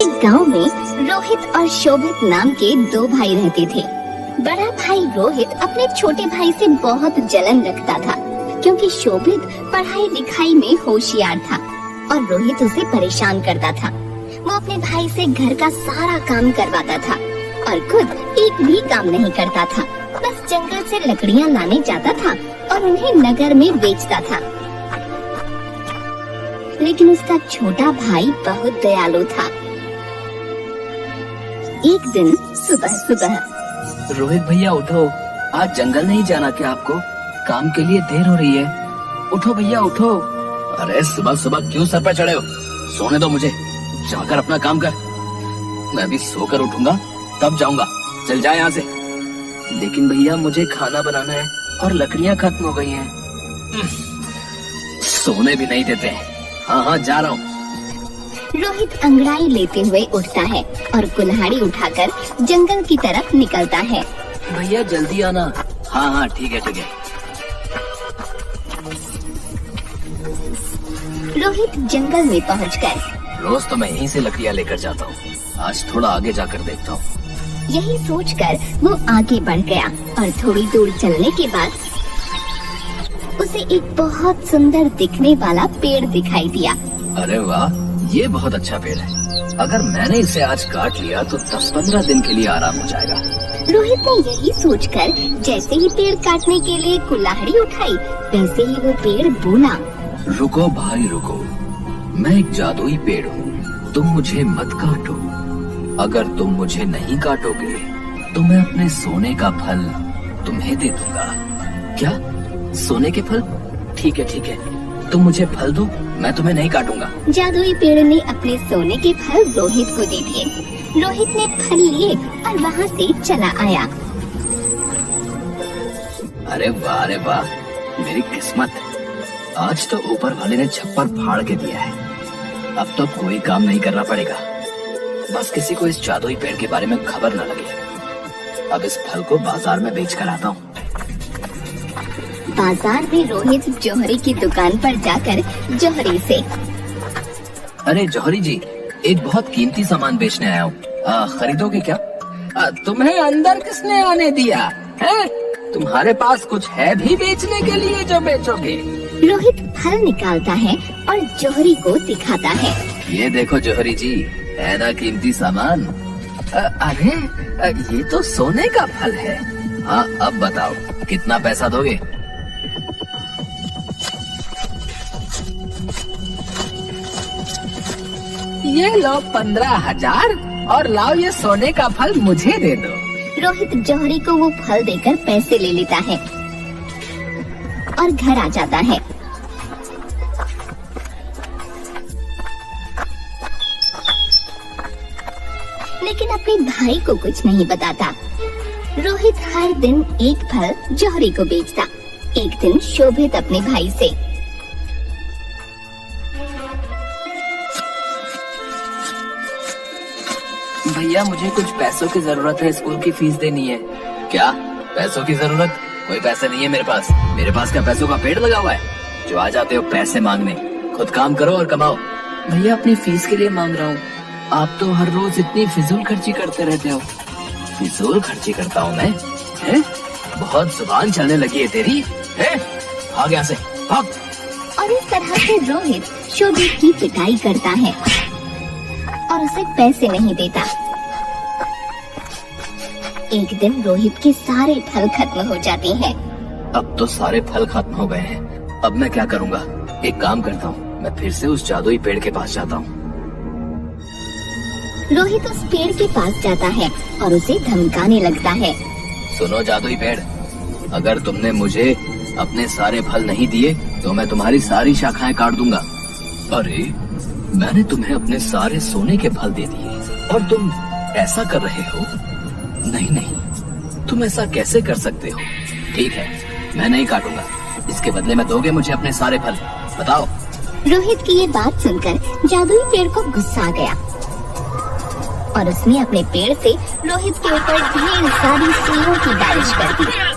एक गांव में रोहित और शोभित नाम के दो भाई रहते थे। बड़ा भाई रोहित अपने छोटे भाई से बहुत जलन रखता था, क्योंकि शोभित पढ़ाई लिखाई में होशियार था और रोहित उसे परेशान करता था। वो अपने भाई से घर का सारा काम करवाता था और खुद एक भी काम नहीं करता था। बस जंगल से लकड़ियाँ लाने जाता था और उन्हें नगर में बेचता था। लेकिन उसका छोटा भाई बहुत दयालु था। एक दिन सुबह रोहित भैया उठो, आज जंगल नहीं जाना क्या आपको? काम के लिए देर हो रही है। उठो भैया उठो। अरे सुबह सुबह क्यों सर पर चढ़े हो? सोने दो मुझे, जाकर अपना काम कर। मैं भी सोकर उठूंगा तब जाऊंगा। चल जा यहाँ से। लेकिन भैया मुझे खाना बनाना है और लकड़ियाँ खत्म हो गई हैं। सोने भी नहीं देते। हाँ जा रहा हूँ। रोहित अंगड़ाई लेते हुए उठता है और कुल्हाड़ी उठाकर जंगल की तरफ निकलता है। भैया जल्दी आना। हाँ ठीक है। रोहित जंगल में पहुंचकर रोज तो मैं यहीं से लकड़ियाँ लेकर जाता हूँ, आज थोड़ा आगे जाकर देखता हूँ। यही सोचकर वो आगे बढ़ गया और थोड़ी दूर चलने के बाद उसे एक बहुत सुंदर दिखने वाला पेड़ दिखाई दिया। अरे वाह, ये बहुत अच्छा पेड़ है। अगर मैंने इसे आज काट लिया तो 10-15 दिन के लिए आराम हो जाएगा। रोहित ने यही सोचकर जैसे ही पेड़ काटने के लिए कुल्हाड़ी उठाई, वैसे ही वो पेड़ बोला, रुको भाई रुको, मैं एक जादुई पेड़ हूँ, तुम मुझे मत काटो। अगर तुम मुझे नहीं काटोगे तो मैं अपने सोने का फल तुम्हें दे दूंगा। क्या? सोने के फल? ठीक है, तुम मुझे फल दो, मैं तुम्हें नहीं काटूंगा। जादुई पेड़ ने अपने सोने के फल रोहित को दे दिए। रोहित ने फल लिए और वहाँ से चला आया। अरे वाह, मेरी किस्मत, आज तो ऊपर वाले ने छप्पर फाड़ के दिया है। अब तो कोई काम नहीं करना पड़ेगा, बस किसी को इस जादुई पेड़ के बारे में खबर न लगे। अब इस फल को बाजार में बेच कर आता हूँ। बाजार में रोहित जौहरी की दुकान पर जाकर जौहरी से, अरे जौहरी जी, एक बहुत कीमती सामान बेचने आया हूँ, खरीदोगे क्या? तुम्हें अंदर किसने आने दिया है? तुम्हारे पास कुछ है भी बेचने के लिए जो बेचोगे? रोहित फल निकालता है और जौहरी को दिखाता है। ये देखो जौहरी जी, है ना कीमती सामान? अरे ये तो सोने का फल है। हाँ अब बताओ कितना पैसा दोगे? ये लो 15,000 और लाओ ये सोने का फल मुझे दे दो। रोहित जौहरी को वो फल देकर पैसे ले लेता है और घर आ जाता है। लेकिन अपने भाई को कुछ नहीं बताता। रोहित हर दिन एक फल जौहरी को बेचता। एक दिन शोभित अपने भाई से, भैया मुझे कुछ पैसों की जरूरत है, स्कूल की फीस देनी है। क्या पैसों की जरूरत? कोई पैसे नहीं है मेरे पास। मेरे पास क्या पैसों का पेड़ लगा हुआ है जो आ जाते हो पैसे मांगने? खुद काम करो और कमाओ। भैया अपनी फीस के लिए मांग रहा हूँ। आप तो हर रोज इतनी फिजूल खर्ची करते रहते हो। फिजूल खर्ची करता हूँ मैं? है? बहुत जुबान चलने लगी है तेरी। है? भाग यहाँ से, भाग। और इस तरह से रोहित शोभित की पिटाई करता है और उसे पैसे नहीं देता। एक दिन रोहित के सारे फल खत्म हो जाते हैं। अब तो सारे फल खत्म हो गए हैं। अब मैं क्या करूँगा? एक काम करता हूँ, मैं फिर से उस जादुई पेड़ के पास जाता हूँ। रोहित उस पेड़ के पास जाता है और उसे धमकाने लगता है। सुनो जादुई पेड़, अगर तुमने मुझे अपने सारे फल नहीं दिए तो मैं तुम्हारी सारी शाखाएं काट दूंगा। अरे मैंने तुम्हें अपने सारे सोने के फल दे दिए और तुम ऐसा कर रहे हो? नहीं, तुम ऐसा कैसे कर सकते हो? ठीक है, मैं नहीं काटूंगा। इसके बदले में दोगे मुझे अपने सारे फल? बताओ। रोहित की ये बात सुनकर जादुई पेड़ को गुस्सा आ गया और उसने अपने पेड़ से रोहित के ऊपर ढेर सारी सुइयों की बारिश कर दी।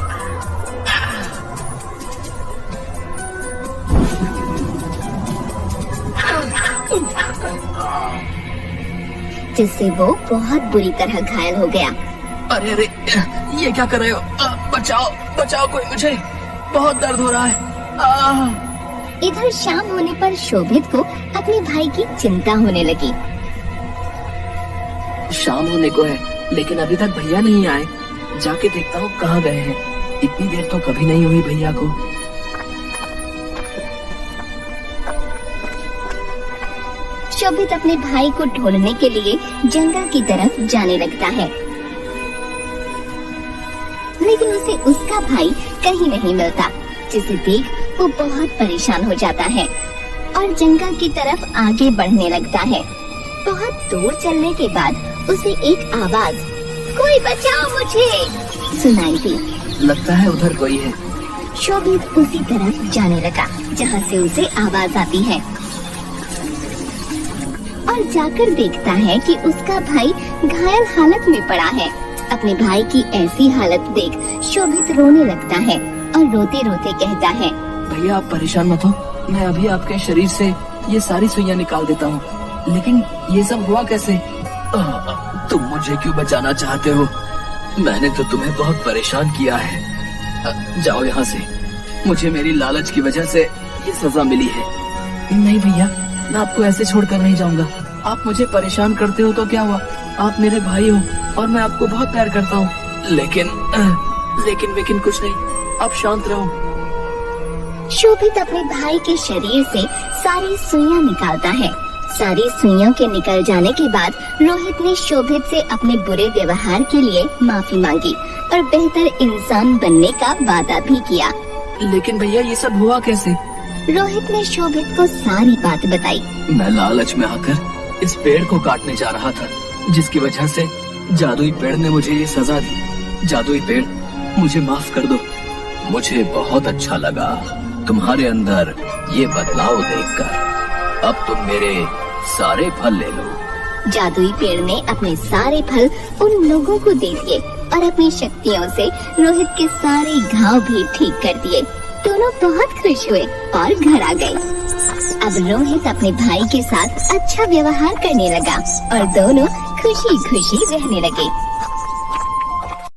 जिससे वो बहुत बुरी तरह घायल हो गया। अरे अरे, ये क्या कर रहे हो? बचाओ बचाओ कोई मुझे, बहुत दर्द हो रहा है। इधर शाम होने पर शोभित को अपने भाई की चिंता होने लगी। शाम होने को है, लेकिन अभी तक भैया नहीं आए। जाके देखता हूँ कहाँ गए हैं। इतनी देर तो कभी नहीं हुई भैया को। शोभित अपने भाई को ढूंढने के लिए जंगल की तरफ जाने लगता है, लेकिन उसे उसका भाई कहीं नहीं मिलता, जिसे देख वो बहुत परेशान हो जाता है और जंगल की तरफ आगे बढ़ने लगता है। बहुत दूर चलने के बाद उसे एक आवाज, कोई बचाओ मुझे, सुनाई दी। लगता है उधर कोई है। शोभित उसी तरफ जाने लगा जहाँ से उसे आवाज आती है और जाकर देखता है कि उसका भाई घायल हालत में पड़ा है। अपने भाई की ऐसी हालत देख शोभित रोने लगता है और रोते रोते कहता है, भैया आप परेशान मत हो, मैं अभी आपके शरीर से ये सारी सुइयां निकाल देता हूँ। लेकिन ये सब हुआ कैसे? तुम मुझे क्यों बचाना चाहते हो? मैंने तो तुम्हें बहुत परेशान किया है। जाओ यहाँ से, मुझे मेरी लालच की वजह से ये सजा मिली है। नहीं भैया, मैं आपको ऐसे छोड़कर नहीं जाऊंगा। आप मुझे परेशान करते हो तो क्या हुआ, आप मेरे भाई हो और मैं आपको बहुत प्यार करता हूँ। लेकिन कुछ नहीं, आप शांत रहो। शोभित अपने भाई के शरीर से सारी सुइयां निकालता है। सारी सुइयों के निकल जाने के बाद रोहित ने शोभित से अपने बुरे व्यवहार के लिए माफी मांगी और बेहतर इंसान बनने का वादा भी किया। लेकिन भैया ये सब हुआ कैसे? रोहित ने शोभित को सारी बात बताई। मैं लालच में आकर इस पेड़ को काटने जा रहा था, जिसकी वजह से जादुई पेड़ ने मुझे ये सजा दी। जादुई पेड़, मुझे माफ कर दो। मुझे बहुत अच्छा लगा तुम्हारे अंदर ये बदलाव देखकर। अब तुम मेरे सारे फल ले लो। जादुई पेड़ ने अपने सारे फल उन लोगों को दे दिए और अपनी शक्तियों से रोहित के सारे घाव भी ठीक कर दिए। दोनों बहुत खुश हुए और घर आ गए। अब रोहित अपने भाई के साथ अच्छा व्यवहार करने लगा और दोनों खुशी खुशी रहने लगे।